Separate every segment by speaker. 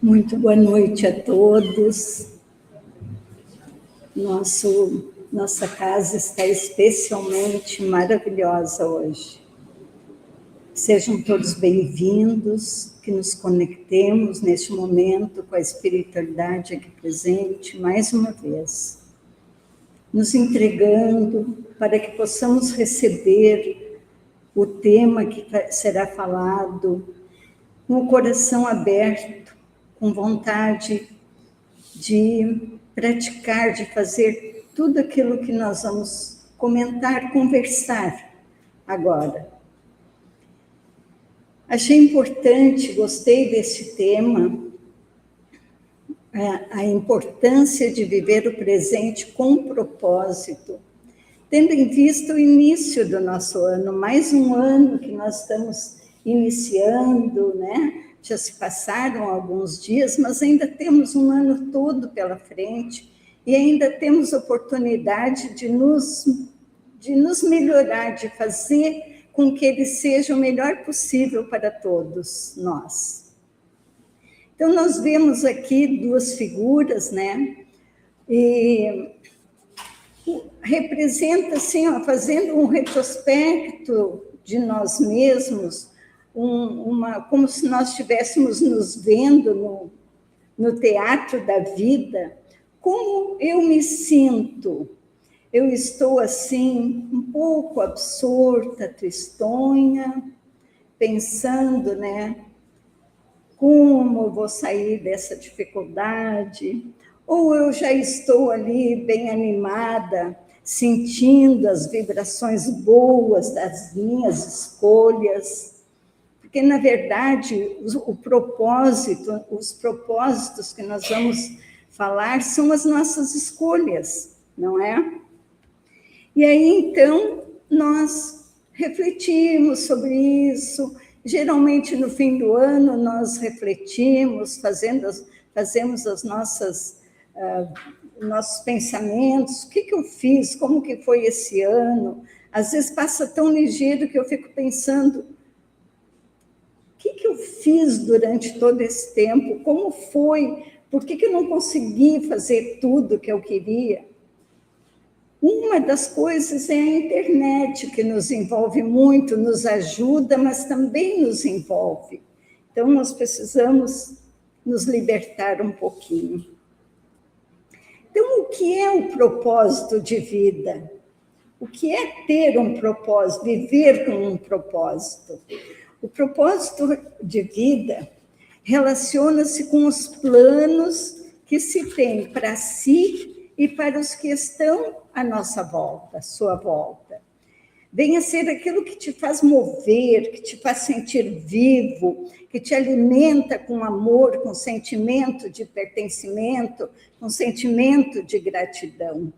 Speaker 1: Muito boa noite a todos. Nossa casa está especialmente maravilhosa hoje. Sejam todos bem-vindos, que nos conectemos neste momento com a espiritualidade aqui presente, mais uma vez, nos entregando para que possamos receber o tema que será falado com o coração aberto, com vontade de praticar, de fazer tudo aquilo que nós vamos comentar, conversar agora. Achei importante, gostei desse tema, a importância de viver o presente com propósito, tendo em vista o início do nosso ano, mais um ano que nós estamos iniciando, né? Já se passaram alguns dias, mas ainda temos um ano todo pela frente e ainda temos oportunidade de nos melhorar, de fazer com que ele seja o melhor possível para todos nós. Então, nós vemos aqui duas figuras, né? E representa, assim, ó, fazendo um retrospecto de nós mesmos, como se nós estivéssemos nos vendo no teatro da vida. Como eu me sinto? Eu estou, assim, um pouco absorta, tristonha, pensando, né? Como eu vou sair dessa dificuldade? Ou eu já estou ali bem animada, sentindo as vibrações boas das minhas escolhas? Porque, na verdade, os propósitos que nós vamos falar são as nossas escolhas, não é? E aí, então, nós refletimos sobre isso. Geralmente, no fim do ano, nós refletimos, fazemos as nossos pensamentos. O que eu fiz? Como que foi esse ano? Às vezes passa tão ligeiro que eu fico pensando, o que eu fiz durante todo esse tempo? Como foi? Por que eu não consegui fazer tudo que eu queria? Uma das coisas é a internet, que nos envolve muito, nos ajuda, mas também nos envolve. Então, nós precisamos nos libertar um pouquinho. Então, o que é o propósito de vida? O que é ter um propósito, viver com um propósito? O propósito de vida relaciona-se com os planos que se tem para si e para os que estão à nossa volta, à sua volta. Venha ser aquilo que te faz mover, que te faz sentir vivo, que te alimenta com amor, com sentimento de pertencimento, com sentimento de gratidão.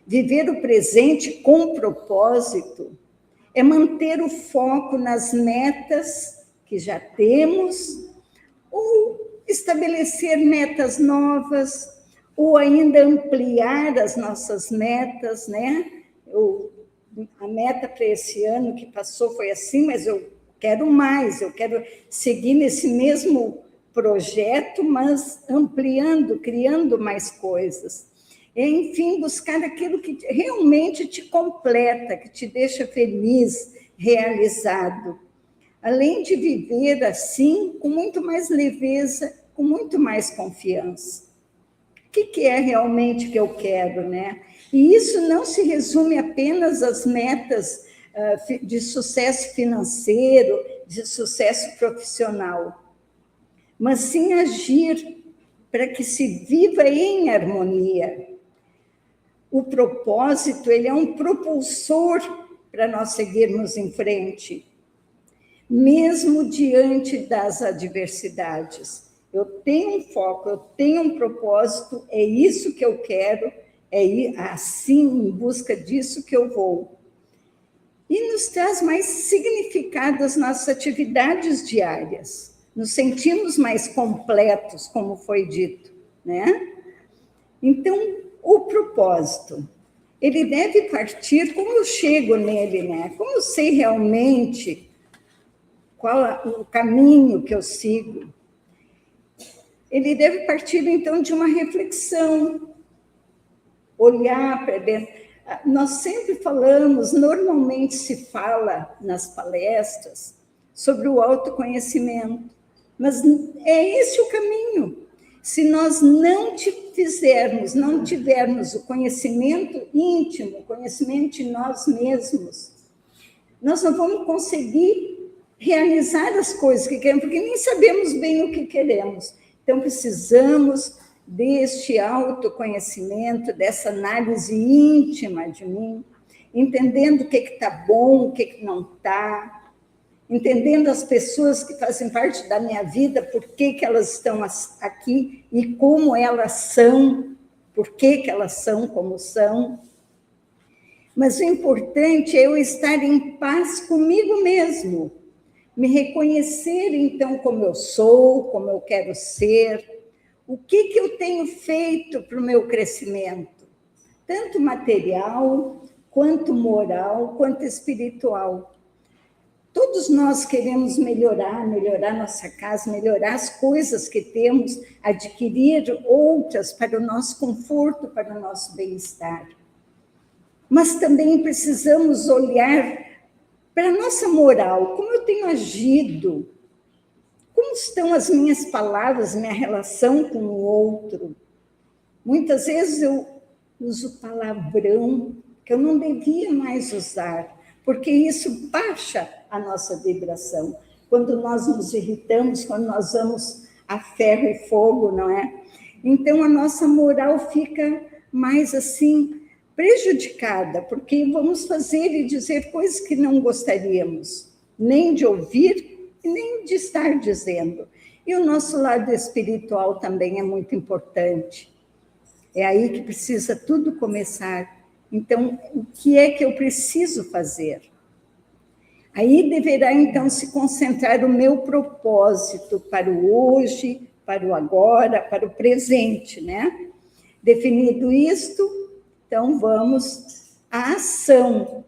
Speaker 1: Viver o presente com propósito é manter o foco nas metas que já temos, ou estabelecer metas novas, ou ainda ampliar as nossas metas, né? A meta para esse ano que passou foi assim, mas eu quero mais, eu quero seguir nesse mesmo projeto, mas ampliando, criando mais coisas. Enfim, buscar aquilo que realmente te completa, que te deixa feliz, realizado. Além de viver assim, com muito mais leveza, com muito mais confiança. O que é realmente que eu quero, né? E isso não se resume apenas às metas de sucesso financeiro, de sucesso profissional, mas sim agir para que se viva em harmonia. O propósito, ele é um propulsor para nós seguirmos em frente, mesmo diante das adversidades. Eu tenho um foco, eu tenho um propósito, é isso que eu quero, é assim, em busca disso que eu vou. E nos traz mais significado às nossas atividades diárias. Nos sentimos mais completos, como foi dito, né? Então, o propósito, ele deve partir, como eu chego nele, né? Como eu sei realmente qual o caminho que eu sigo. ele deve partir, então, de uma reflexão, olhar para dentro. Nós sempre falamos, normalmente se fala nas palestras, sobre o autoconhecimento, mas é esse o caminho. Se nós não tivermos o conhecimento íntimo, o conhecimento de nós mesmos, nós não vamos conseguir realizar as coisas que queremos, porque nem sabemos bem o que queremos. Então, precisamos deste autoconhecimento, dessa análise íntima de mim, entendendo o que está bom, o que não está, entendendo as pessoas que fazem parte da minha vida, por que elas estão aqui e como elas são, por que elas são como são. Mas o importante é eu estar em paz comigo mesmo, me reconhecer, então, como eu sou, como eu quero ser, o que eu tenho feito para o meu crescimento, tanto material, quanto moral, quanto espiritual. Todos nós queremos melhorar nossa casa, melhorar as coisas que temos, adquirir outras para o nosso conforto, para o nosso bem-estar. Mas também precisamos olhar para a nossa moral, como eu tenho agido, como estão as minhas palavras, minha relação com o outro. Muitas vezes eu uso palavrão que eu não devia mais usar, porque isso baixa a nossa vibração. Quando nós nos irritamos, quando nós vamos a ferro e fogo, não é? Então, a nossa moral fica mais assim, prejudicada, porque vamos fazer e dizer coisas que não gostaríamos, nem de ouvir e nem de estar dizendo. E o nosso lado espiritual também é muito importante. É aí que precisa tudo começar. Então, o que é que eu preciso fazer? Aí deverá, então, se concentrar o meu propósito para o hoje, para o agora, para o presente, né? Definido isto, então vamos à ação,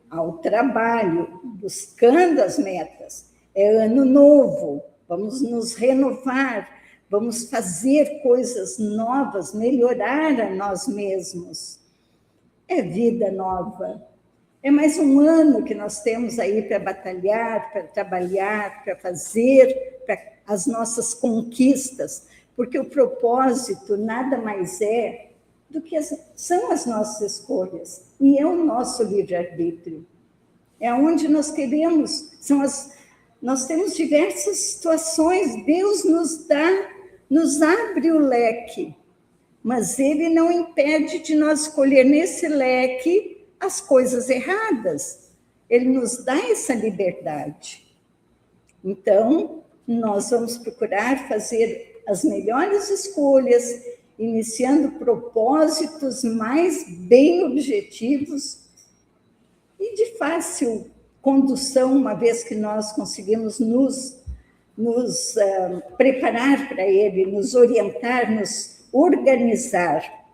Speaker 1: ao trabalho, buscando as metas. É ano novo, vamos nos renovar, vamos fazer coisas novas, melhorar a nós mesmos. É vida nova. É mais um ano que nós temos aí para batalhar, para trabalhar, para fazer as nossas conquistas, porque o propósito nada mais é do que são as nossas escolhas, e é o nosso livre-arbítrio. É onde nós queremos, nós temos diversas situações, Deus nos abre o leque, mas Ele não impede de nós escolher nesse leque as coisas erradas. Ele nos dá essa liberdade. Então, nós vamos procurar fazer as melhores escolhas, iniciando propósitos mais bem objetivos e de fácil condução, uma vez que nós conseguimos nos preparar para ele, nos orientar, nos organizar.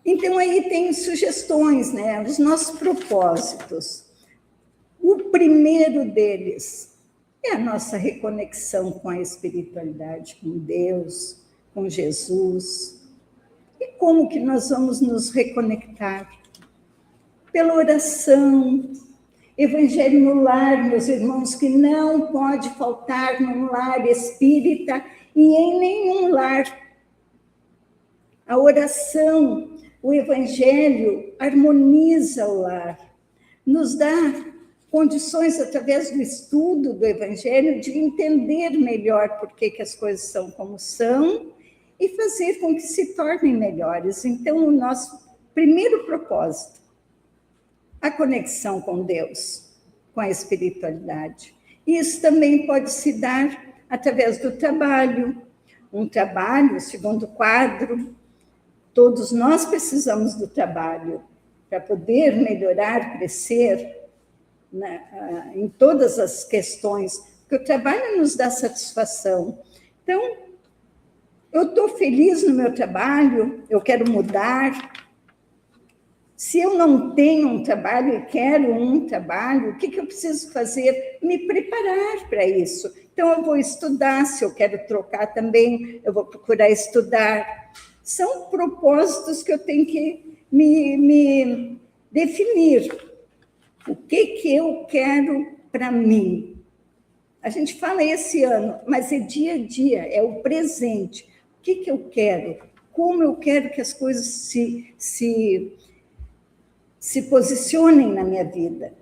Speaker 1: Então, aí tem sugestões, né? Os nossos propósitos. O primeiro deles é a nossa reconexão com a espiritualidade, com Deus, com Jesus. E como que nós vamos nos reconectar? Pela oração. Evangelho no lar, meus irmãos, que não pode faltar num lar espírita e em nenhum lar. A oração, o Evangelho harmoniza o lar, nos dá condições, através do estudo do Evangelho, de entender melhor por que as coisas são como são e fazer com que se tornem melhores. Então, o nosso primeiro propósito, a conexão com Deus, com a espiritualidade. Isso também pode se dar através do trabalho, um trabalho, segundo quadro. Todos nós precisamos do trabalho para poder melhorar, crescer, né, em todas as questões, porque o trabalho nos dá satisfação. Então, eu estou feliz no meu trabalho, eu quero mudar. Se eu não tenho um trabalho e quero um trabalho, o que eu preciso fazer? Me preparar para isso. Então, eu vou estudar, se eu quero trocar também, eu vou procurar estudar. São propósitos que eu tenho que me definir. O que eu quero para mim? A gente fala esse ano, mas é dia a dia, é o presente. O que eu quero? Como eu quero que as coisas se posicionem na minha vida?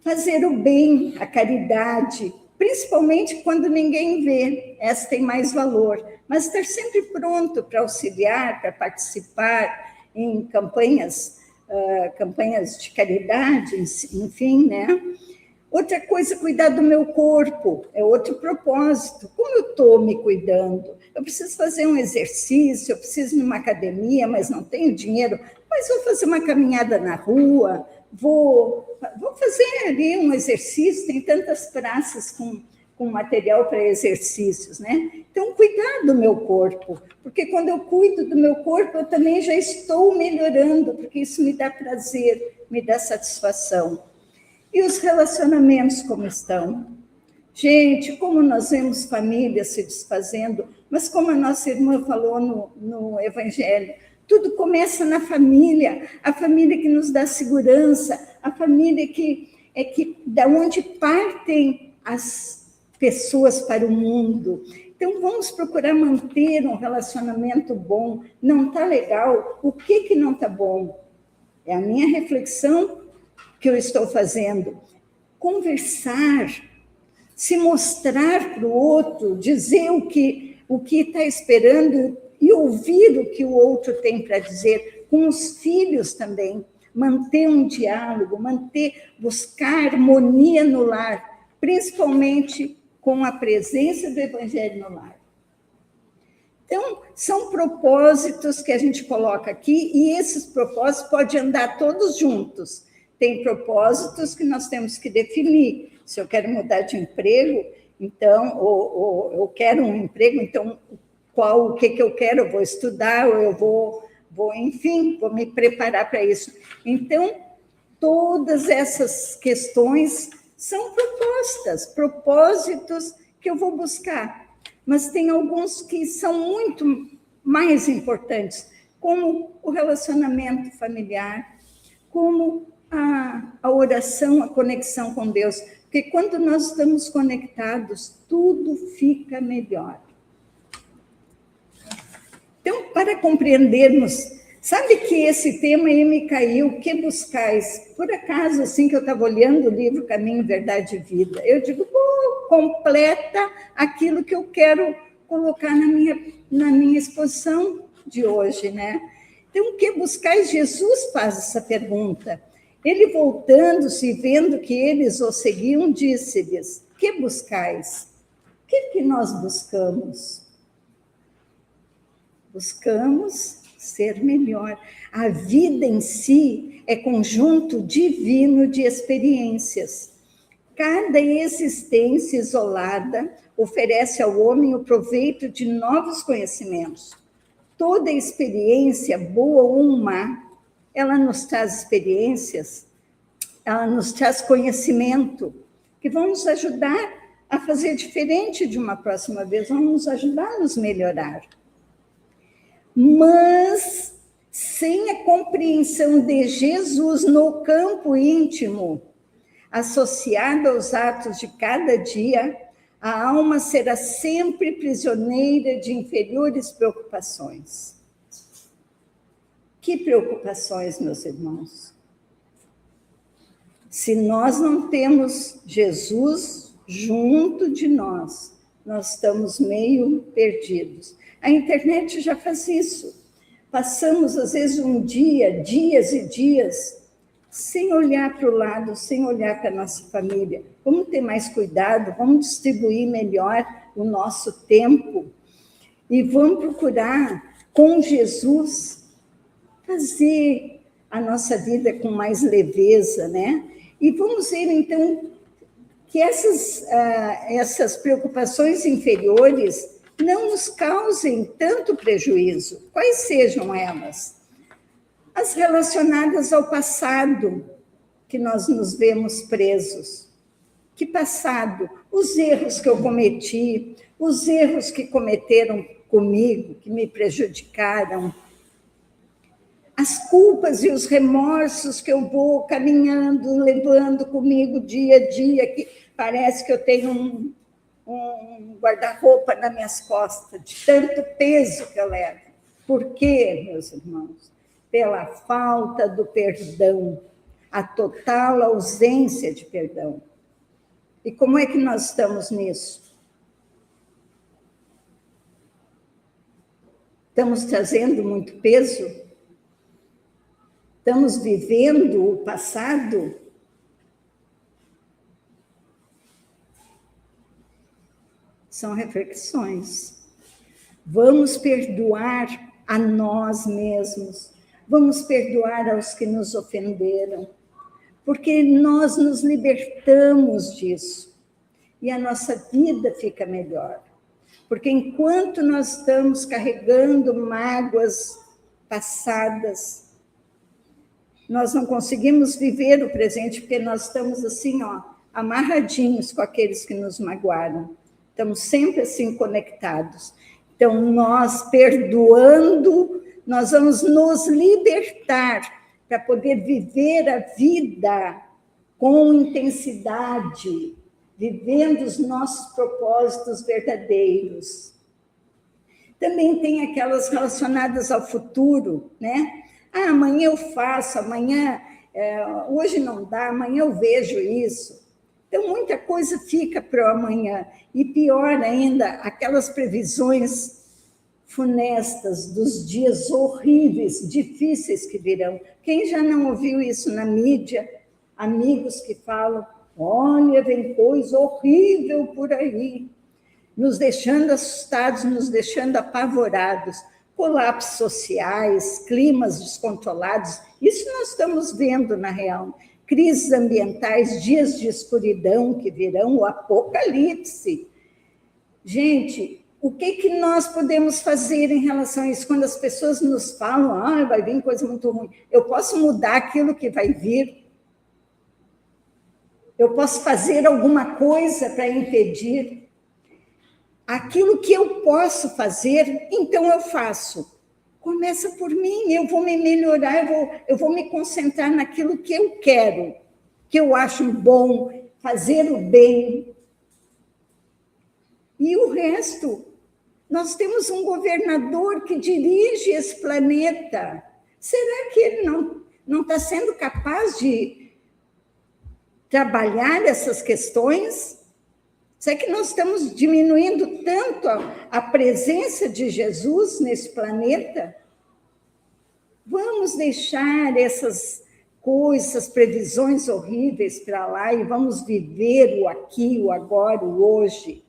Speaker 1: Fazer o bem, a caridade, principalmente quando ninguém vê, essa tem mais valor. Mas estar sempre pronto para auxiliar, para participar em campanhas de caridade, enfim, né? Outra coisa, cuidar do meu corpo, é outro propósito. Como eu estou me cuidando? Eu preciso fazer um exercício, eu preciso ir numa academia, mas não tenho dinheiro, mas vou fazer uma caminhada na rua, vou fazer ali um exercício, tem tantas praças com material para exercícios, né? Então, cuidar do meu corpo, porque quando eu cuido do meu corpo, eu também já estou melhorando, porque isso me dá prazer, me dá satisfação. E os relacionamentos como estão? Gente, como nós vemos famílias se desfazendo, mas como a nossa irmã falou no Evangelho, tudo começa na família, a família que nos dá segurança, a família da onde partem as pessoas para o mundo. Então, vamos procurar manter um relacionamento bom. Não está legal? O que não está bom? É a minha reflexão que eu estou fazendo. Conversar, se mostrar para o outro, dizer o que está esperando e ouvir o que o outro tem para dizer, com os filhos também, manter um diálogo, buscar harmonia no lar, principalmente com a presença do Evangelho no lar. Então, são propósitos que a gente coloca aqui, e esses propósitos podem andar todos juntos. Tem propósitos que nós temos que definir. Se eu quero mudar de emprego, então, ou eu quero um emprego, então, o que eu quero? Eu vou estudar, ou eu enfim, vou me preparar para isso. Então, todas essas questões são propósitos que eu vou buscar. Mas tem alguns que são muito mais importantes, como o relacionamento familiar, como a oração, a conexão com Deus. Porque quando nós estamos conectados, tudo fica melhor. Então, para compreendermos, sabe que esse tema aí me caiu, o que buscais? Por acaso, assim que eu estava olhando o livro Caminho, Verdade e Vida, eu digo, completa aquilo que eu quero colocar na minha exposição de hoje, né? Então, o que buscais? Jesus faz essa pergunta. Ele, voltando-se e vendo que eles o seguiam, disse-lhes, que buscais? O que nós buscamos? Buscamos ser melhor. A vida em si é conjunto divino de experiências. Cada existência isolada oferece ao homem o proveito de novos conhecimentos. Toda experiência, boa ou má, ela nos traz experiências, ela nos traz conhecimento, que vão nos ajudar a fazer diferente de uma próxima vez, vão nos ajudar a nos melhorar. Mas, sem a compreensão de Jesus no campo íntimo, associado aos atos de cada dia, a alma será sempre prisioneira de inferiores preocupações. Que preocupações, meus irmãos? Se nós não temos Jesus junto de nós, nós estamos meio perdidos. A internet já faz isso. Passamos, às vezes, dias e dias, sem olhar para o lado, sem olhar para a nossa família. Vamos ter mais cuidado, vamos distribuir melhor o nosso tempo e vamos procurar, com Jesus, fazer a nossa vida com mais leveza, né? E vamos ver, então, que essas preocupações inferiores não nos causem tanto prejuízo. Quais sejam elas? as relacionadas ao passado, que nós nos vemos presos. Que passado? Os erros que eu cometi, os erros que cometeram comigo, que me prejudicaram, as culpas e os remorsos que eu vou caminhando, levando comigo dia a dia, que parece que eu tenho um guarda-roupa nas minhas costas, de tanto peso que eu levo. Por quê, meus irmãos? Pela falta do perdão, a total ausência de perdão. E como é que nós estamos nisso? Estamos trazendo muito peso? Estamos vivendo o passado? São reflexões. Vamos perdoar a nós mesmos. Vamos perdoar aos que nos ofenderam. Porque nós nos libertamos disso. E a nossa vida fica melhor. Porque enquanto nós estamos carregando mágoas passadas, nós não conseguimos viver o presente, porque nós estamos assim, ó, amarradinhos com aqueles que nos magoaram. Estamos sempre assim conectados. Então, nós perdoando, nós vamos nos libertar para poder viver a vida com intensidade, vivendo os nossos propósitos verdadeiros. Também tem aquelas relacionadas ao futuro, né? Ah, amanhã eu faço, amanhã, hoje não dá, amanhã eu vejo isso. Então, muita coisa fica para o amanhã. E pior ainda, aquelas previsões funestas dos dias horríveis, difíceis que virão. Quem já não ouviu isso na mídia? Amigos que falam, olha, vem coisa horrível por aí, nos deixando assustados, nos deixando apavorados. Colapsos sociais, climas descontrolados, isso nós estamos vendo na real. Crises ambientais, dias de escuridão que virão, o apocalipse. Gente, o que nós podemos fazer em relação a isso? Quando as pessoas nos falam, vai vir coisa muito ruim, eu posso mudar aquilo que vai vir? Eu posso fazer alguma coisa para impedir? Aquilo que eu posso fazer, então eu faço. Começa por mim, eu vou me melhorar, eu vou me concentrar naquilo que eu quero, que eu acho bom, fazer o bem. E o resto, nós temos um governador que dirige esse planeta. Será que ele não está sendo capaz de trabalhar essas questões? Será que nós estamos diminuindo tanto a presença de Jesus nesse planeta? Vamos deixar essas coisas, essas previsões horríveis para lá e vamos viver o aqui, o agora, o hoje.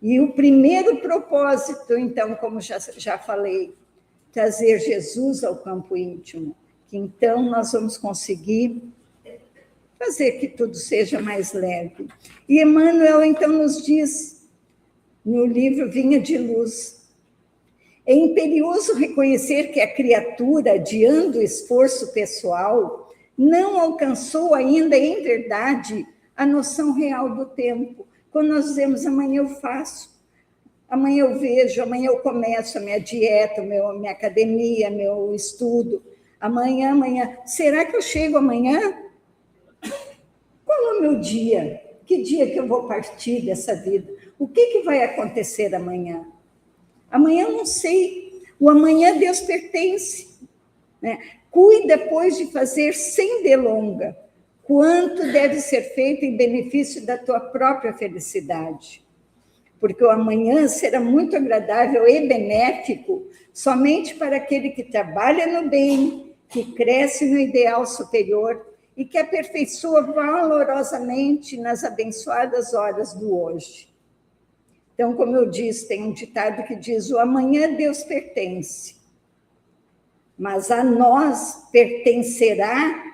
Speaker 1: E o primeiro propósito, então, como já falei, trazer Jesus ao campo íntimo, que então nós vamos conseguir fazer que tudo seja mais leve. E Emmanuel, então, nos diz, no livro Vinha de Luz, é imperioso reconhecer que a criatura, adiando o esforço pessoal, não alcançou ainda, em verdade, a noção real do tempo. Quando nós dizemos, amanhã eu faço, amanhã eu vejo, amanhã eu começo a minha dieta, minha academia, meu estudo, amanhã, será que eu chego amanhã? Qual é o meu dia? Que dia que eu vou partir dessa vida? O que vai acontecer amanhã? Amanhã eu não sei. O amanhã Deus pertence. Né? Cuida, pois, de fazer sem delonga quanto deve ser feito em benefício da tua própria felicidade. Porque o amanhã será muito agradável e benéfico somente para aquele que trabalha no bem, que cresce no ideal superior e que aperfeiçoa valorosamente nas abençoadas horas do hoje. Então, como eu disse, tem um ditado que diz, o amanhã Deus pertence, mas a nós pertencerá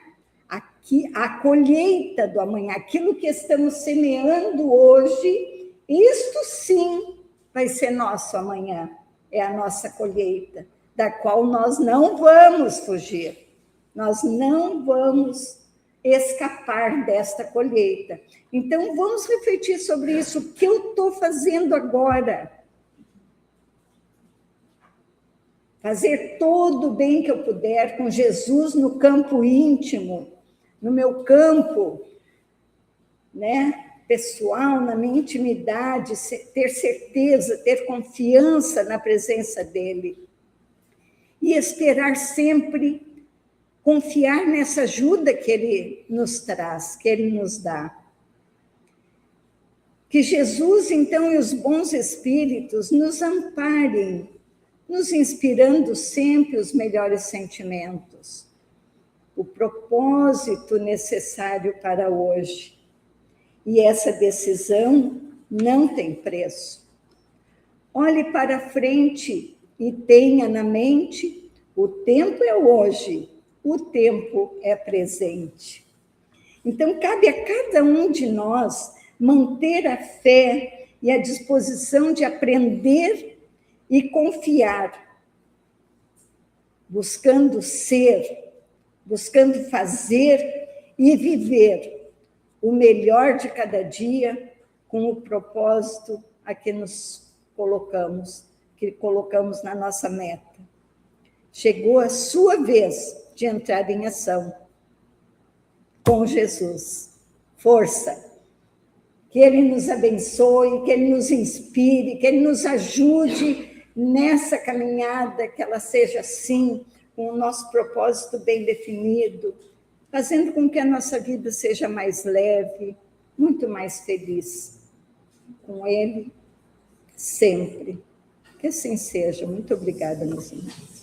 Speaker 1: a colheita do amanhã, aquilo que estamos semeando hoje, isto sim vai ser nosso amanhã, é a nossa colheita. da qual nós não vamos fugir. Nós não vamos escapar desta colheita. Então, vamos refletir sobre isso. O que eu estou fazendo agora? Fazer todo o bem que eu puder com Jesus no campo íntimo, no meu campo, né, pessoal, na minha intimidade, ter certeza, ter confiança na presença dele. E esperar sempre, confiar nessa ajuda que ele nos traz, que ele nos dá. Que Jesus, então, e os bons espíritos nos amparem, nos inspirando sempre os melhores sentimentos, o propósito necessário para hoje. E essa decisão não tem preço. Olhe para frente e tenha na mente: o tempo é hoje, o tempo é presente. Então, cabe a cada um de nós manter a fé e a disposição de aprender e confiar, buscando ser, buscando fazer e viver o melhor de cada dia com o propósito a que nos colocamos, que colocamos na nossa meta. Chegou a sua vez de entrar em ação com Jesus. Força! Que Ele nos abençoe, que Ele nos inspire, que Ele nos ajude nessa caminhada, que ela seja assim, com o nosso propósito bem definido, fazendo com que a nossa vida seja mais leve, muito mais feliz. Com Ele, sempre. Que assim seja. Muito obrigada, meus irmãos.